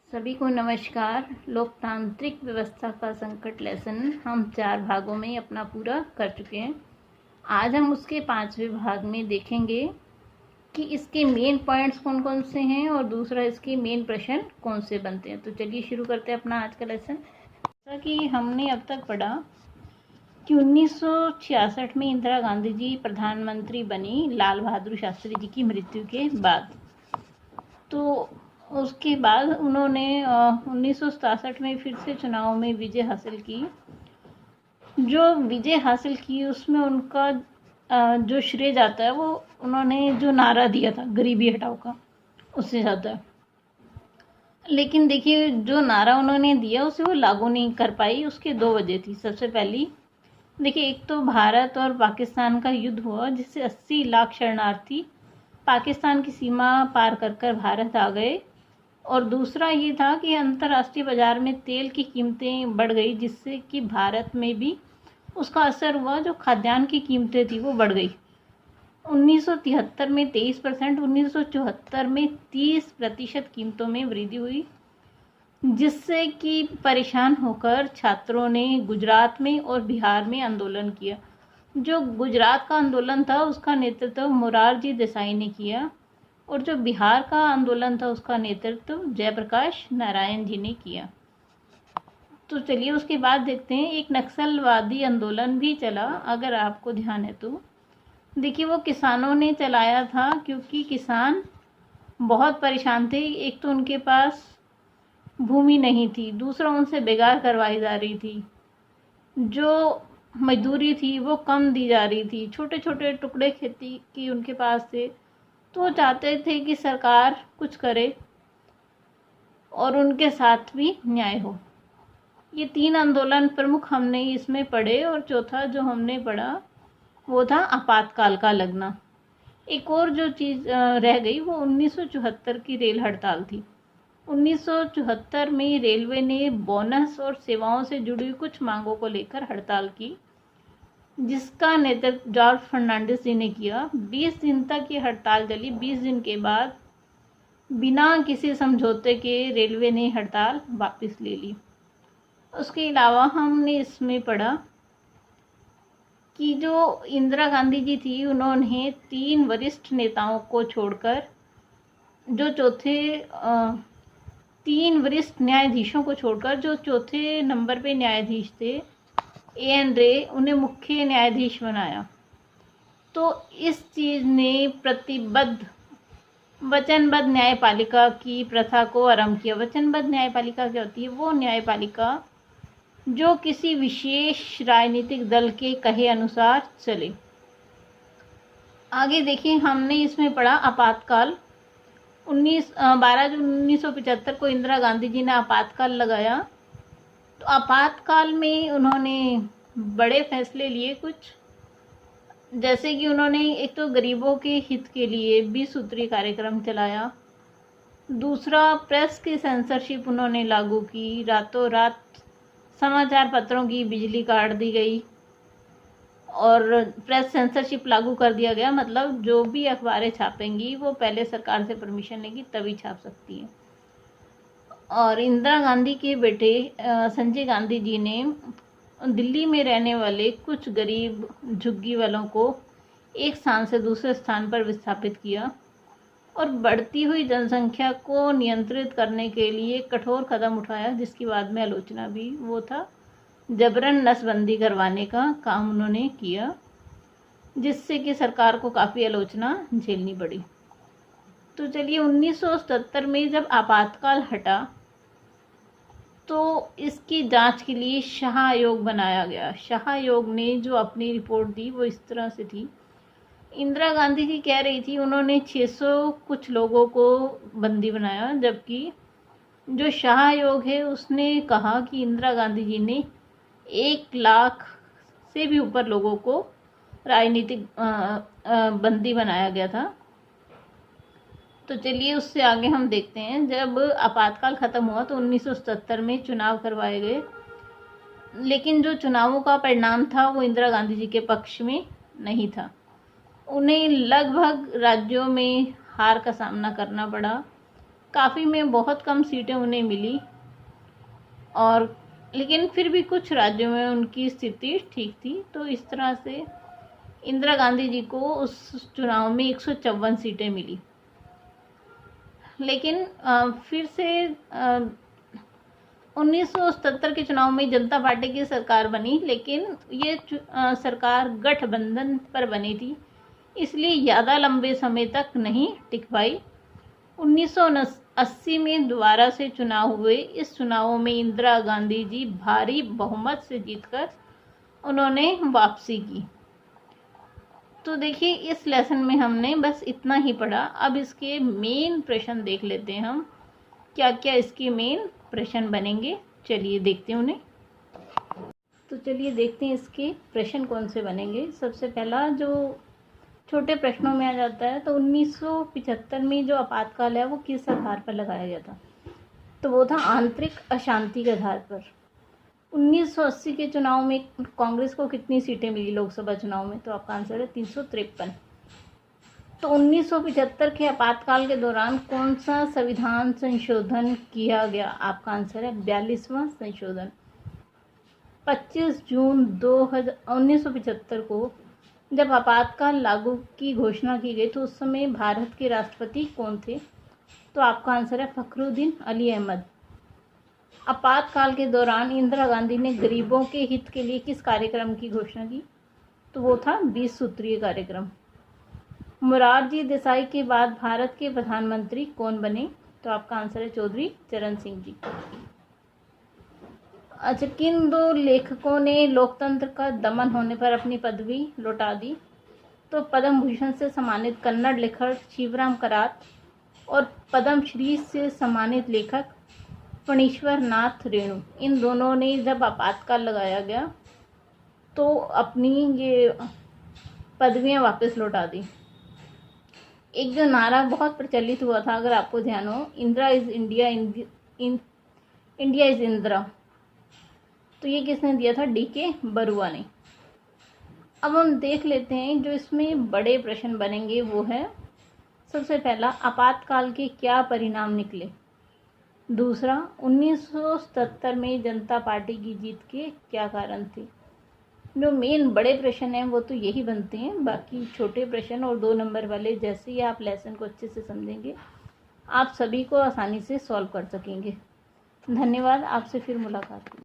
सभी को नमस्कार। लोकतांत्रिक व्यवस्था का संकट लेसन हम 4 भागों में अपना पूरा कर चुके हैं। आज हम उसके 5वें भाग में देखेंगे कि इसके मेन पॉइंट्स कौन कौन से हैं और दूसरा इसके मेन प्रश्न कौन से बनते हैं। तो चलिए शुरू करते हैं अपना आज का लेसन। जैसा कि हमने अब तक पढ़ा कि 1966 में इंदिरा गांधी जी प्रधानमंत्री बनी लाल बहादुर शास्त्री जी की मृत्यु के बाद। तो उसके बाद उन्होंने 1967 में फिर से चुनाव में विजय हासिल की। जो विजय हासिल की उसमें उनका जो श्रेय जाता है वो उन्होंने जो नारा दिया था गरीबी हटाओ का, उससे जाता है। लेकिन देखिए, जो नारा उन्होंने दिया उसे वो लागू नहीं कर पाई। उसके 2 वजह थी। सबसे पहली देखिए, एक तो भारत और पाकिस्तान का युद्ध हुआ जिससे 80 लाख शरणार्थी पाकिस्तान की सीमा पार कर भारत आ गए। और दूसरा ये था कि अंतर्राष्ट्रीय बाजार में तेल की कीमतें बढ़ गई जिससे कि भारत में भी उसका असर हुआ। जो खाद्यान्न की कीमतें थी वो बढ़ गई। 1973 में 23%, 1974 में 30% कीमतों में वृद्धि हुई, जिससे कि परेशान होकर छात्रों ने गुजरात में और बिहार में आंदोलन किया। जो गुजरात का आंदोलन था उसका नेतृत्व मोरारजी देसाई ने किया और जो बिहार का आंदोलन था उसका नेतृत्व जयप्रकाश नारायण जी ने किया। तो चलिए उसके बाद देखते हैं। एक नक्सलवादी आंदोलन भी चला, अगर आपको ध्यान है तो। देखिए, वो किसानों ने चलाया था क्योंकि किसान बहुत परेशान थे। एक तो उनके पास भूमि नहीं थी, दूसरा उनसे बेगार करवाई जा रही थी, जो मजदूरी थी वो कम दी जा रही थी, छोटे छोटे टुकड़े खेती की उनके पास थे। तो वो चाहते थे कि सरकार कुछ करे और उनके साथ भी न्याय हो। ये 3 आंदोलन प्रमुख हमने इसमें पढ़े। और चौथा जो हमने पढ़ा वो था आपातकाल का लगना। एक और जो चीज़ रह गई वो 1974 की रेल हड़ताल थी। 1974 में रेलवे ने बोनस और सेवाओं से जुड़ी कुछ मांगों को लेकर हड़ताल की, जिसका नेतृत्व जॉर्ज फर्नांडिस जी ने किया। 20 दिन तक ये हड़ताल चली। 20 दिन के बाद बिना किसी समझौते के रेलवे ने हड़ताल वापस ले ली। उसके अलावा हमने इसमें पढ़ा कि जो इंदिरा गांधी जी थी उन्होंने 3 वरिष्ठ नेताओं को छोड़कर जो 3 वरिष्ठ न्यायाधीशों को छोड़कर जो चौथे नंबर पे न्यायाधीश थे एन रे, उन्हें मुख्य न्यायाधीश बनाया। तो इस चीज़ ने वचनबद्ध न्यायपालिका की प्रथा को आरंभ किया। वचनबद्ध न्यायपालिका क्या होती है? वो न्यायपालिका जो किसी विशेष राजनीतिक दल के कहे अनुसार चले। आगे देखिए, हमने इसमें पढ़ा आपातकाल। 12 जून 1975 को इंदिरा गांधी जी ने आपातकाल लगाया। तो आपातकाल में उन्होंने बड़े फैसले लिए कुछ, जैसे कि उन्होंने एक तो गरीबों के हित के लिए 20 सूत्री कार्यक्रम चलाया। दूसरा, प्रेस की सेंसरशिप उन्होंने लागू की। रातों रात समाचार पत्रों की बिजली काट दी गई और प्रेस सेंसरशिप लागू कर दिया गया। मतलब जो भी अखबारें छापेंगी वो पहले सरकार से परमिशन लेगी तभी छाप सकती है। और इंदिरा गांधी के बेटे संजय गांधी जी ने दिल्ली में रहने वाले कुछ गरीब झुग्गी वालों को एक स्थान से दूसरे स्थान पर विस्थापित किया और बढ़ती हुई जनसंख्या को नियंत्रित करने के लिए कठोर कदम उठाया, जिसकी बाद में आलोचना भी। वो था जबरन नसबंदी करवाने का काम उन्होंने किया, जिससे कि सरकार को काफ़ी आलोचना झेलनी पड़ी। तो चलिए, 1977 में जब आपातकाल हटा तो इसकी जांच के लिए शाह आयोग बनाया गया। शाह आयोग ने जो अपनी रिपोर्ट दी वो इस तरह से थी। इंदिरा गांधी जी कह रही थी उन्होंने 600 कुछ लोगों को बंदी बनाया, जबकि जो शाह आयोग है उसने कहा कि इंदिरा गांधी जी ने 1 लाख से भी ऊपर लोगों को राजनीतिक बंदी बनाया गया था। तो चलिए उससे आगे हम देखते हैं। जब आपातकाल ख़त्म हुआ तो 1977 में चुनाव करवाए गए, लेकिन जो चुनावों का परिणाम था वो इंदिरा गांधी जी के पक्ष में नहीं था। उन्हें लगभग राज्यों में हार का सामना करना पड़ा। काफ़ी में बहुत कम सीटें उन्हें मिली, और लेकिन फिर भी कुछ राज्यों में उनकी स्थिति ठीक थी। तो इस तरह से इंदिरा गांधी जी को उस चुनाव में 154 सीटें मिली। लेकिन फिर से 1977 के चुनाव में जनता पार्टी की सरकार बनी, लेकिन ये सरकार गठबंधन पर बनी थी, इसलिए ज़्यादा लंबे समय तक नहीं टिक पाई। 1980 में दोबारा से चुनाव हुए। इस चुनाव में इंदिरा गांधी जी भारी बहुमत से जीतकर उन्होंने वापसी की। तो देखिए, इस लेसन में हमने बस इतना ही पढ़ा। अब इसके मेन प्रश्न देख लेते हैं हम, क्या क्या इसके मेन प्रश्न बनेंगे। चलिए देखते हैं उन्हें। तो चलिए देखते हैं इसके प्रश्न कौन से बनेंगे। सबसे पहला जो छोटे प्रश्नों में आ जाता है, तो 1975 में जो आपातकाल है वो किस आधार पर लगाया गया था? तो वो था आंतरिक अशांति के आधार पर। 1980 के चुनाव में कांग्रेस को कितनी सीटें मिली लोकसभा चुनाव में? तो आपका आंसर है 353। तो 1975 के आपातकाल के दौरान कौन सा संविधान संशोधन किया गया? आपका आंसर है 42वां संशोधन। 25 जून 1975 को जब आपातकाल लागू की घोषणा की गई, तो उस समय भारत के राष्ट्रपति कौन थे? तो आपका आंसर है फखरुद्दीन अली अहमद। आपातकाल के दौरान इंदिरा गांधी ने गरीबों के हित के लिए किस कार्यक्रम की घोषणा की? तो वो था 20 सूत्रीय कार्यक्रम। मोरारजी देसाई के बाद भारत के प्रधानमंत्री कौन बने? तो आपका आंसर है चौधरी चरण सिंह जी। अच्छा, किन दो लेखकों ने लोकतंत्र का दमन होने पर अपनी पदवी लौटा दी? तो पद्म भूषण से सम्मानित कन्नड़ लेखक शिवराम करात और पद्मश्री से सम्मानित लेखक फणीश्वर नाथ रेणु, इन दोनों ने जब आपातकाल लगाया गया तो अपनी ये पदवियां वापस लौटा दी। एक जो नारा बहुत प्रचलित हुआ था, अगर आपको ध्यान हो, Indira is India, India is Indira, तो ये किसने दिया था? DK बरुआ ने। अब हम देख लेते हैं जो इसमें बड़े प्रश्न बनेंगे। वो है सबसे पहला, आपातकाल के क्या परिणाम निकले? दूसरा, 1977 में जनता पार्टी की जीत के क्या कारण थे? जो मेन बड़े प्रश्न हैं वो तो यही बनते हैं। बाकी छोटे प्रश्न और 2 नंबर वाले जैसे ही आप लेसन को अच्छे से समझेंगे, आप सभी को आसानी से सॉल्व कर सकेंगे। धन्यवाद। आपसे फिर मुलाकात होगी।